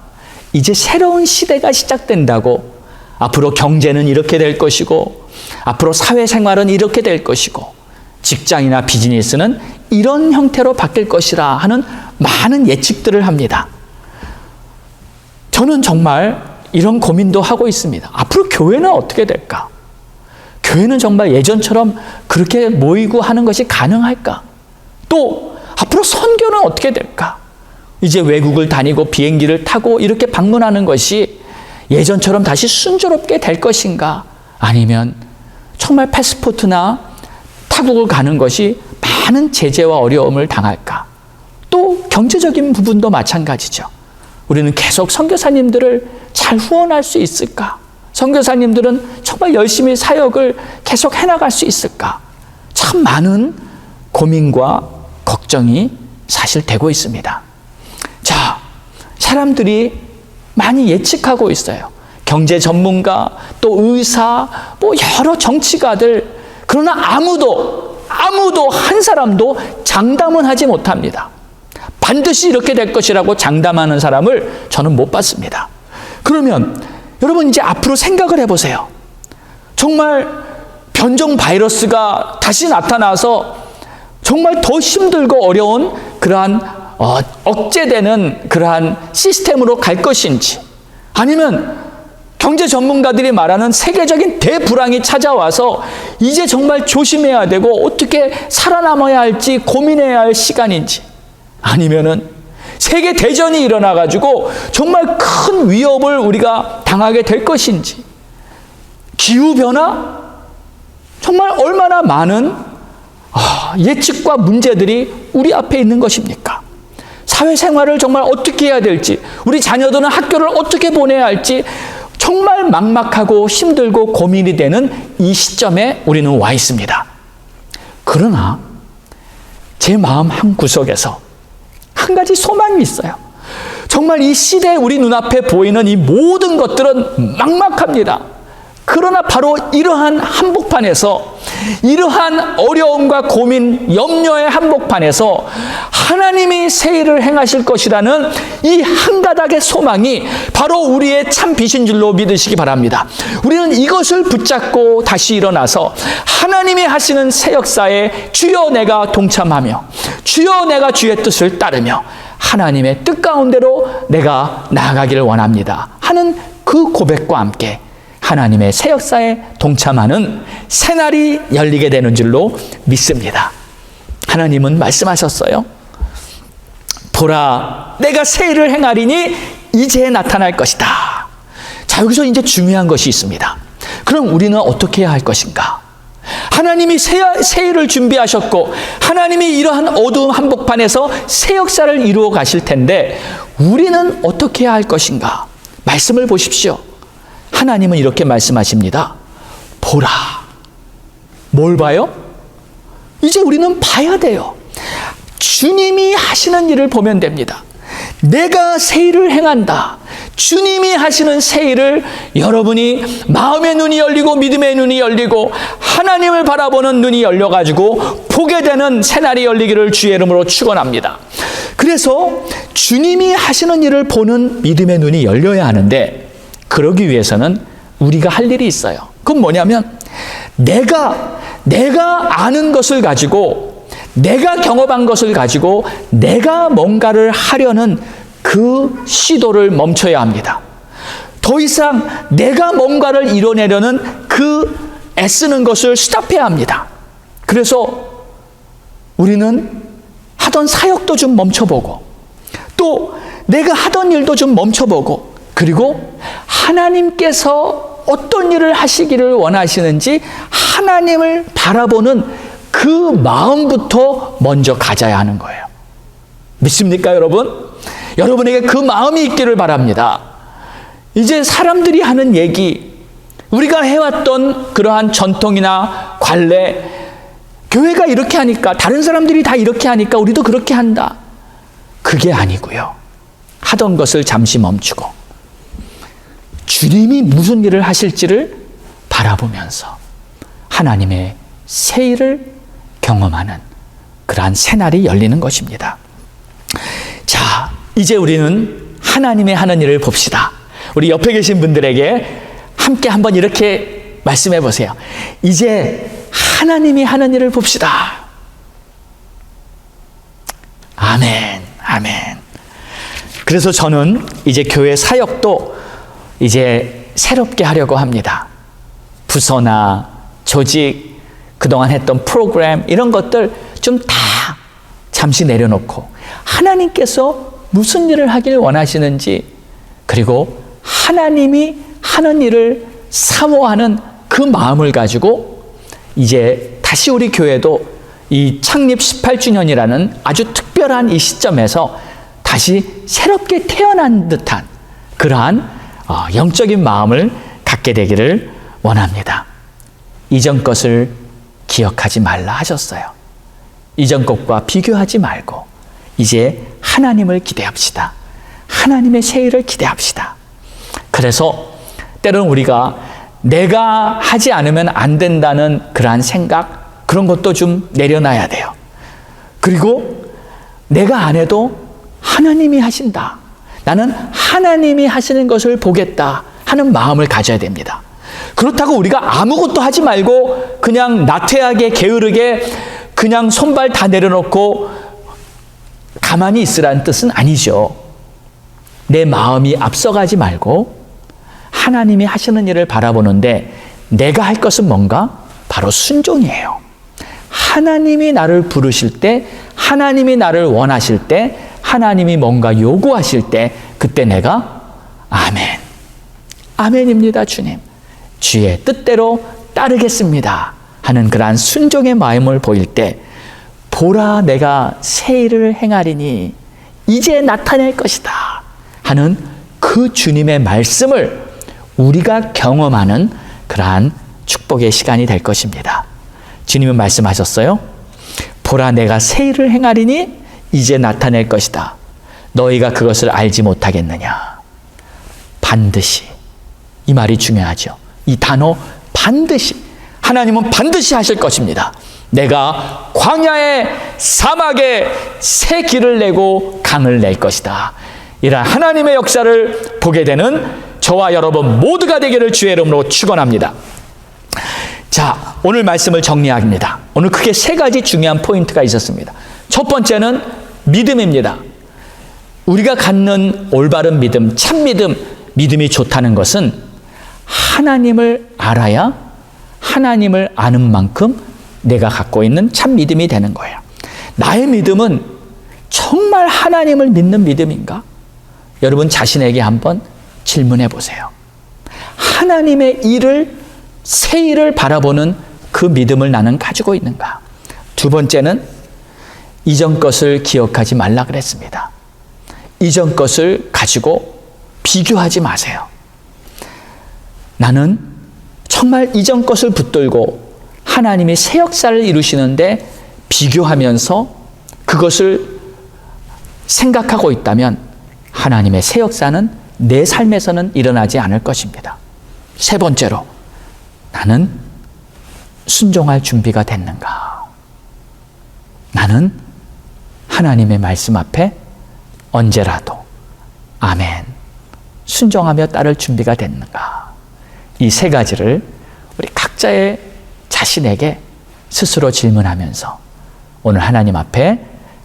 이제 새로운 시대가 시작된다고, 앞으로 경제는 이렇게 될 것이고 앞으로 사회생활은 이렇게 될 것이고 직장이나 비즈니스는 이런 형태로 바뀔 것이라 하는 많은 예측들을 합니다. 저는 정말 이런 고민도 하고 있습니다. 앞으로 교회는 어떻게 될까? 교회는 정말 예전처럼 그렇게 모이고 하는 것이 가능할까? 또 앞으로 선교는 어떻게 될까? 이제 외국을 다니고 비행기를 타고 이렇게 방문하는 것이 예전처럼 다시 순조롭게 될 것인가? 아니면 정말 패스포트나 타국을 가는 것이 많은 제재와 어려움을 당할까? 또 경제적인 부분도 마찬가지죠. 우리는 계속 선교사님들을 잘 후원할 수 있을까? 선교사님들은 정말 열심히 사역을 계속 해나갈 수 있을까? 참 많은 고민과 걱정이 사실 되고 있습니다. 자, 사람들이 많이 예측하고 있어요. 경제 전문가, 또 의사, 뭐 여러 정치가들. 그러나 아무도 한 사람도 장담은 하지 못합니다. 반드시 이렇게 될 것이라고 장담하는 사람을 저는 못 봤습니다. 그러면 여러분 이제 앞으로 생각을 해보세요. 정말 변종 바이러스가 다시 나타나서 정말 더 힘들고 어려운 그러한 억제되는 그러한 시스템으로 갈 것인지, 아니면 경제 전문가들이 말하는 세계적인 대불황이 찾아와서 이제 정말 조심해야 되고 어떻게 살아남아야 할지 고민해야 할 시간인지, 아니면은 세계 대전이 일어나가지고 정말 큰 위협을 우리가 당하게 될 것인지, 기후변화? 정말 얼마나 많은 예측과 문제들이 우리 앞에 있는 것입니까? 사회생활을 정말 어떻게 해야 될지, 우리 자녀들은 학교를 어떻게 보내야 할지 정말 막막하고 힘들고 고민이 되는 이 시점에 우리는 와 있습니다. 그러나 제 마음 한구석에서 한 가지 소망이 있어요. 정말 이 시대에 우리 눈앞에 보이는 이 모든 것들은 막막합니다. 그러나 바로 이러한 한복판에서, 이러한 어려움과 고민, 염려의 한복판에서 하나님이 새 일을 행하실 것이라는 이 한 가닥의 소망이 바로 우리의 참 빛인 줄로 믿으시기 바랍니다. 우리는 이것을 붙잡고 다시 일어나서 하나님이 하시는 새 역사에 주여 내가 동참하며, 주여 내가 주의 뜻을 따르며 하나님의 뜻 가운데로 내가 나아가기를 원합니다 하는 그 고백과 함께 하나님의 새 역사에 동참하는 새날이 열리게 되는 줄로 믿습니다. 하나님은 말씀하셨어요. 보라, 내가 새 일을 행하리니 이제 나타날 것이다. 자, 여기서 이제 중요한 것이 있습니다. 그럼 우리는 어떻게 해야 할 것인가? 하나님이 새 일을 준비하셨고 하나님이 이러한 어두운 한복판에서 새 역사를 이루어 가실 텐데 우리는 어떻게 해야 할 것인가? 말씀을 보십시오. 하나님은 이렇게 말씀하십니다. 보라. 뭘 봐요? 이제 우리는 봐야 돼요. 주님이 하시는 일을 보면 됩니다. 내가 새 일을 행한다. 주님이 하시는 새 일을 여러분이 마음의 눈이 열리고 믿음의 눈이 열리고 하나님을 바라보는 눈이 열려가지고 보게 되는 새날이 열리기를 주의 이름으로 축원합니다. 그래서 주님이 하시는 일을 보는 믿음의 눈이 열려야 하는데 그러기 위해서는 우리가 할 일이 있어요. 그건 뭐냐면 내가 아는 것을 가지고, 내가 경험한 것을 가지고 내가 뭔가를 하려는 그 시도를 멈춰야 합니다. 더 이상 내가 뭔가를 이뤄내려는 그 애쓰는 것을 스탑해야 합니다. 그래서 우리는 하던 사역도 좀 멈춰보고, 또 내가 하던 일도 좀 멈춰보고, 그리고 하나님께서 어떤 일을 하시기를 원하시는지 하나님을 바라보는 그 마음부터 먼저 가져야 하는 거예요. 믿습니까, 여러분? 여러분에게 그 마음이 있기를 바랍니다. 이제 사람들이 하는 얘기, 우리가 해왔던 그러한 전통이나 관례, 교회가 이렇게 하니까, 다른 사람들이 다 이렇게 하니까 우리도 그렇게 한다. 그게 아니고요. 하던 것을 잠시 멈추고 주님이 무슨 일을 하실지를 바라보면서 하나님의 새 일을 경험하는 그러한 새날이 열리는 것입니다. 자, 이제 우리는 하나님의 하는 일을 봅시다. 우리 옆에 계신 분들에게 함께 한번 이렇게 말씀해 보세요. 이제 하나님이 하는 일을 봅시다. 아멘, 아멘. 그래서 저는 이제 교회 사역도 이제 새롭게 하려고 합니다. 부서나 조직, 그동안 했던 프로그램 이런 것들 좀 다 잠시 내려놓고 하나님께서 무슨 일을 하길 원하시는지, 그리고 하나님이 하는 일을 사모하는 그 마음을 가지고 이제 다시 우리 교회도 이 창립 18주년이라는 아주 특별한 이 시점에서 다시 새롭게 태어난 듯한 그러한 영적인 마음을 갖게 되기를 원합니다. 이전 것을 기억하지 말라 하셨어요. 이전 것과 비교하지 말고 이제 하나님을 기대합시다. 하나님의 새 일을 기대합시다. 그래서 때로는 우리가 내가 하지 않으면 안 된다는 그러한 생각, 그런 것도 좀 내려놔야 돼요. 그리고 내가 안 해도 하나님이 하신다. 나는 하나님이 하시는 것을 보겠다 하는 마음을 가져야 됩니다. 그렇다고 우리가 아무것도 하지 말고 그냥 나태하게 게으르게 그냥 손발 다 내려놓고 가만히 있으라는 뜻은 아니죠. 내 마음이 앞서가지 말고 하나님이 하시는 일을 바라보는데 내가 할 것은 뭔가? 바로 순종이에요. 하나님이 나를 부르실 때, 하나님이 나를 원하실 때, 하나님이 뭔가 요구하실 때 그때 내가 아멘, 아멘입니다 주님, 주의 뜻대로 따르겠습니다 하는 그러한 순종의 마음을 보일 때 보라 내가 새 일을 행하리니 이제 나타낼 것이다 하는 그 주님의 말씀을 우리가 경험하는 그러한 축복의 시간이 될 것입니다. 주님은 말씀하셨어요. 보라 내가 새 일을 행하리니 이제 나타낼 것이다. 너희가 그것을 알지 못하겠느냐. 반드시, 이 말이 중요하죠. 이 단어 반드시, 하나님은 반드시 하실 것입니다. 내가 광야에 사막에 새 길을 내고 강을 낼 것이다. 이러한 하나님의 역사를 보게 되는 저와 여러분 모두가 되기를 주의 이름으로 축원합니다. 자, 오늘 말씀을 정리합니다. 오늘 크게 세 가지 중요한 포인트가 있었습니다. 첫 번째는 믿음입니다. 우리가 갖는 올바른 믿음, 참 믿음, 믿음이 좋다는 것은 하나님을 알아야 하나님을 아는 만큼 내가 갖고 있는 참 믿음이 되는 거예요. 나의 믿음은 정말 하나님을 믿는 믿음인가? 여러분 자신에게 한번 질문해 보세요. 하나님의 일을, 새 일을 바라보는 그 믿음을 나는 가지고 있는가? 두 번째는 이전 것을 기억하지 말라 그랬습니다. 이전 것을 가지고 비교하지 마세요. 나는 정말 이전 것을 붙들고 하나님이 새 역사를 이루시는데 비교하면서 그것을 생각하고 있다면 하나님의 새 역사는 내 삶에서는 일어나지 않을 것입니다. 세 번째로, 나는 순종할 준비가 됐는가? 나는 하나님의 말씀 앞에 언제라도 아멘 순종하며 따를 준비가 됐는가? 이 세 가지를 우리 각자의 자신에게 스스로 질문하면서 오늘 하나님 앞에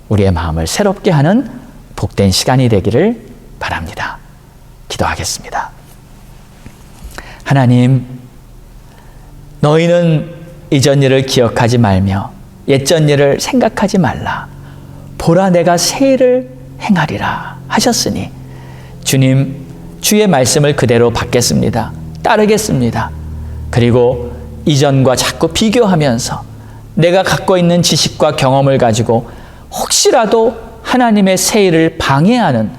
우리의 마음을 새롭게 하는 복된 시간이 되기를 바랍니다. 기도하겠습니다. 하나님, 너희는 이전 일을 기억하지 말며 옛전 일을 생각하지 말라. 보라, 내가 새 일을 행하리라 하셨으니 주님, 주의 말씀을 그대로 받겠습니다. 따르겠습니다. 그리고 이전과 자꾸 비교하면서 내가 갖고 있는 지식과 경험을 가지고 혹시라도 하나님의 새 일을 방해하는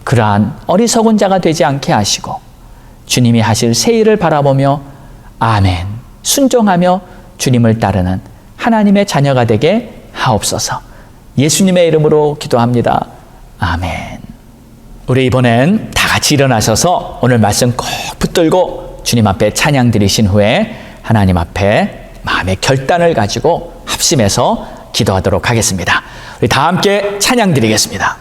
그러한 어리석은 자가 되지 않게 하시고 주님이 하실 새 일을 바라보며 아멘 순종하며 주님을 따르는 하나님의 자녀가 되게 하옵소서. 예수님의 이름으로 기도합니다. 아멘. 우리 이번엔 다 같이 일어나셔서 오늘 말씀 꼭 붙들고 주님 앞에 찬양 드리신 후에 하나님 앞에 마음의 결단을 가지고 합심해서 기도하도록 하겠습니다. 우리 다 함께 찬양 드리겠습니다.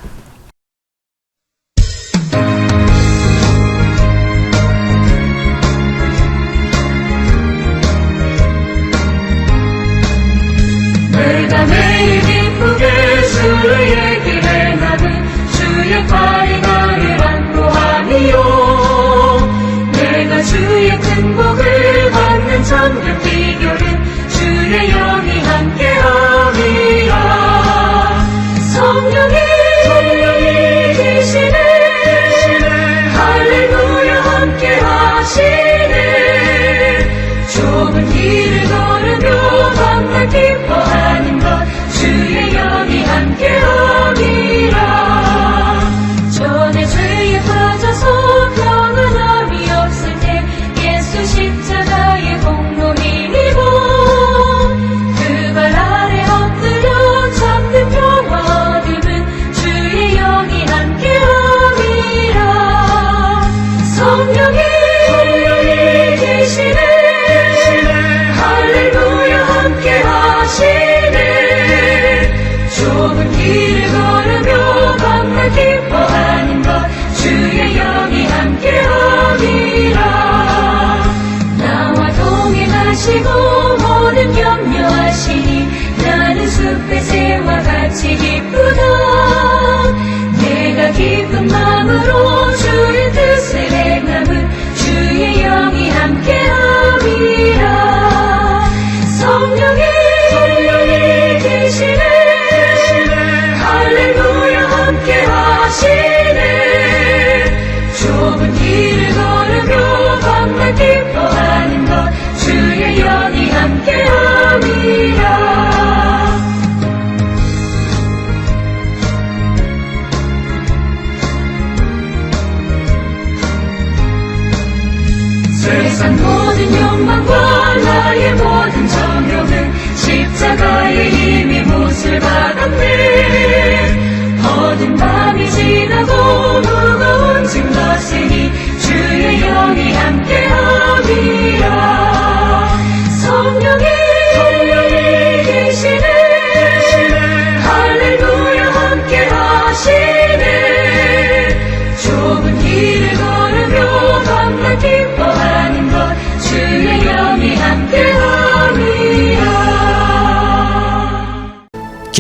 내가 매일 기쁘게 주의 길에 나는 주의 팔이 나를 안보하니요. 내가 주의 큰 복을 받는 정녕 비결은 주의 영이 함께함이라. 성령이 계시네 할렐루야 함께하시네. 좁은 길을 걸으며 밤낮 기뻐하는 것 주의 영이 함께함이라. 전에 죄에 빠져서 평안함이 없을 때 예수 십자가의 공로 힘입어 그 발 아래 엎드려 참된 평화 얻음은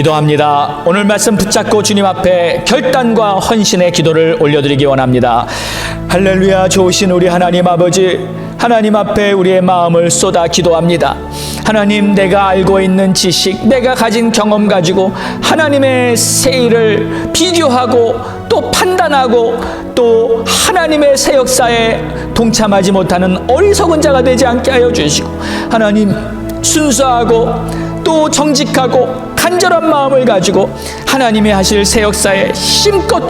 기도합니다. 오늘 말씀 붙잡고 주님 앞에 결단과 헌신의 기도를 올려드리기 원합니다. 할렐루야. 좋으신 우리 하나님 아버지, 하나님 앞에 우리의 마음을 쏟아 기도합니다. 하나님, 내가 알고 있는 지식, 내가 가진 경험 가지고 하나님의 새 일을 비교하고 또 판단하고 또 하나님의 새 역사에 동참하지 못하는 어리석은 자가 되지 않게 하여 주시고, 하나님, 순수하고 또 정직하고 간절한 마음을 가지고 하나님이 하실 새 역사에 힘껏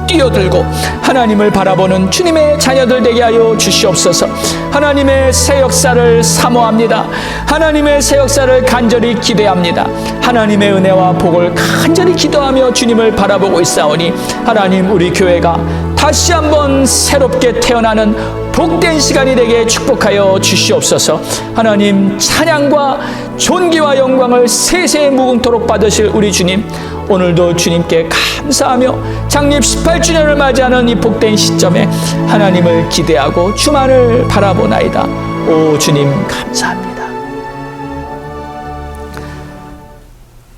뛰어들고 하나님을 바라보는 주님의 자녀들 되게 하여 주시옵소서. 하나님의 새 역사를 사모합니다. 하나님의 새 역사를 간절히 기대합니다. 하나님의 은혜와 복을 간절히 기도하며 주님을 바라보고 있사오니, 하나님, 우리 교회가 다시 한번 새롭게 태어나는 복된 시간이 되게 축복하여 주시옵소서. 하나님, 찬양과 존귀와 영광을 세세에 무궁토록 받으실 우리 주님, 오늘도 주님께 감사하며 창립 18주년을 맞이하는 이 복된 시점에 하나님을 기대하고 주만을 바라보나이다. 오 주님, 감사합니다.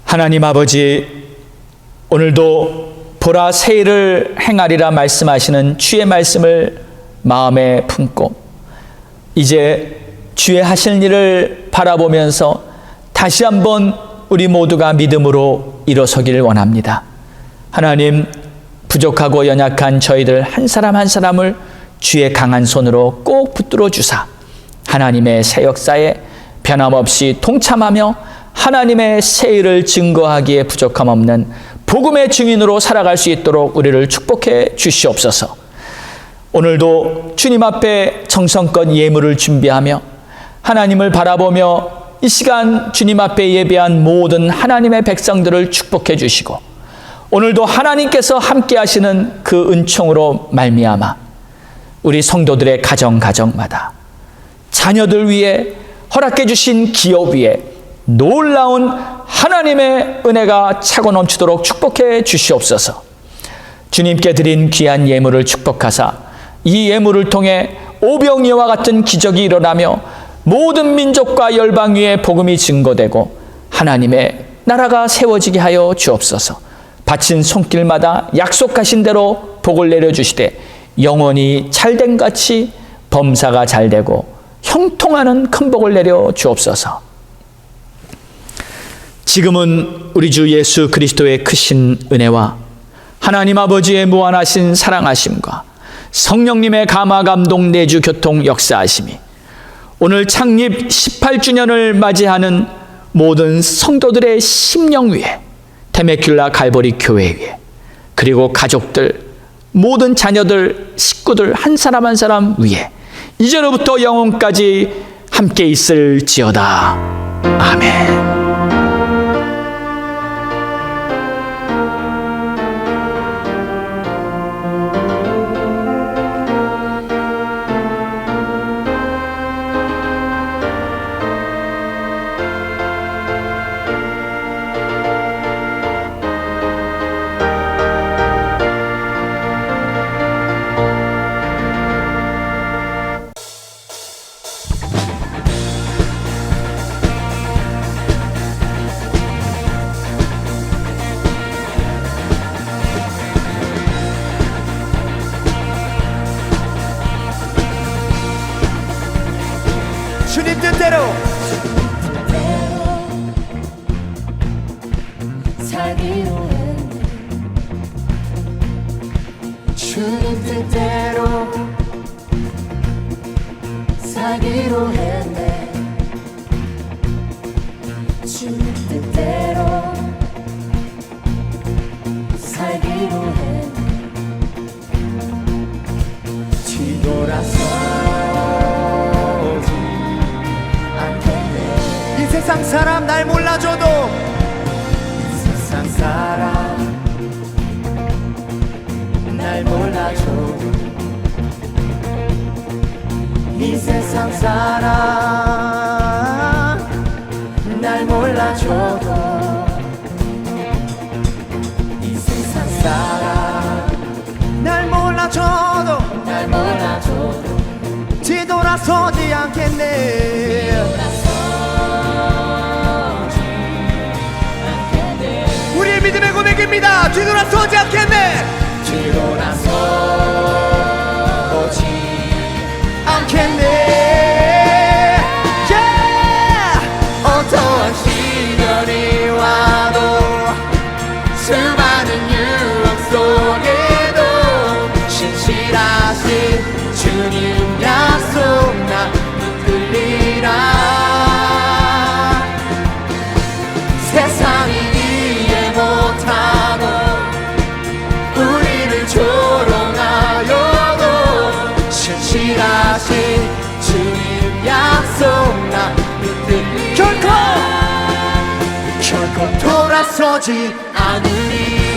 하나님 아버지, 오늘도 보라 새 일을 행하리라 말씀하시는 주의 말씀을 마음에 품고 이제 주의 하실 일을 바라보면서 다시 한번 우리 모두가 믿음으로 일어서기를 원합니다. 하나님, 부족하고 연약한 저희들 한 사람 한 사람을 주의 강한 손으로 꼭 붙들어 주사 하나님의 새 역사에 변함없이 동참하며 하나님의 새 일을 증거하기에 부족함 없는 복음의 증인으로 살아갈 수 있도록 우리를 축복해 주시옵소서. 오늘도 주님 앞에 정성껏 예물을 준비하며 하나님을 바라보며 이 시간 주님 앞에 예배한 모든 하나님의 백성들을 축복해 주시고, 오늘도 하나님께서 함께 하시는 그 은총으로 말미암아 우리 성도들의 가정마다 자녀들 위에 허락해 주신 기업 위에 놀라운 하나님의 은혜가 차고 넘치도록 축복해 주시옵소서. 주님께 드린 귀한 예물을 축복하사 이 예물을 통해 오병이어와 같은 기적이 일어나며 모든 민족과 열방 위에 복음이 증거되고 하나님의 나라가 세워지게 하여 주옵소서. 바친 손길마다 약속하신 대로 복을 내려주시되 영원히 잘된 같이 범사가 잘되고 형통하는 큰 복을 내려 주옵소서. 지금은 우리 주 예수 그리스도의 크신 은혜와 하나님 아버지의 무한하신 사랑하심과 성령님의 감화 감동 내주 교통 역사하심이 오늘 창립 18주년을 맞이하는 모든 성도들의 심령 위에, 테메큘라 갈보리 교회 위에, 그리고 가족들, 모든 자녀들, 식구들 한 사람 한 사람 위에 이제로부터 영원까지 함께 있을지어다. 아멘. 주님 뜻대로 살기로 했네. 주님 뜻대로 살기로 했네. 주님 뜻대로 살기로 했네. 뒤돌아서지 않겠네. 이 세상 사람 날 몰라줘도, 세상 사람 날 몰라줘도, 이 세상 사람 날 몰라줘도, 이 세상 사람 날 몰라줘도, 날 몰라줘도 뒤돌아서지 않겠네. 주님의 고백입니다. 뒤돌아서지 않겠네. 뒤돌아서지 않겠네. 어떠한 시련이 와도 수많은 유혹 속에도 신실하신 주님 약속 나 붙들리라. 세상이 이해 못하고 우리를 조롱하여도 신실하신 주님 약속 나 붙들리라. 결코 돌아서지 않으리.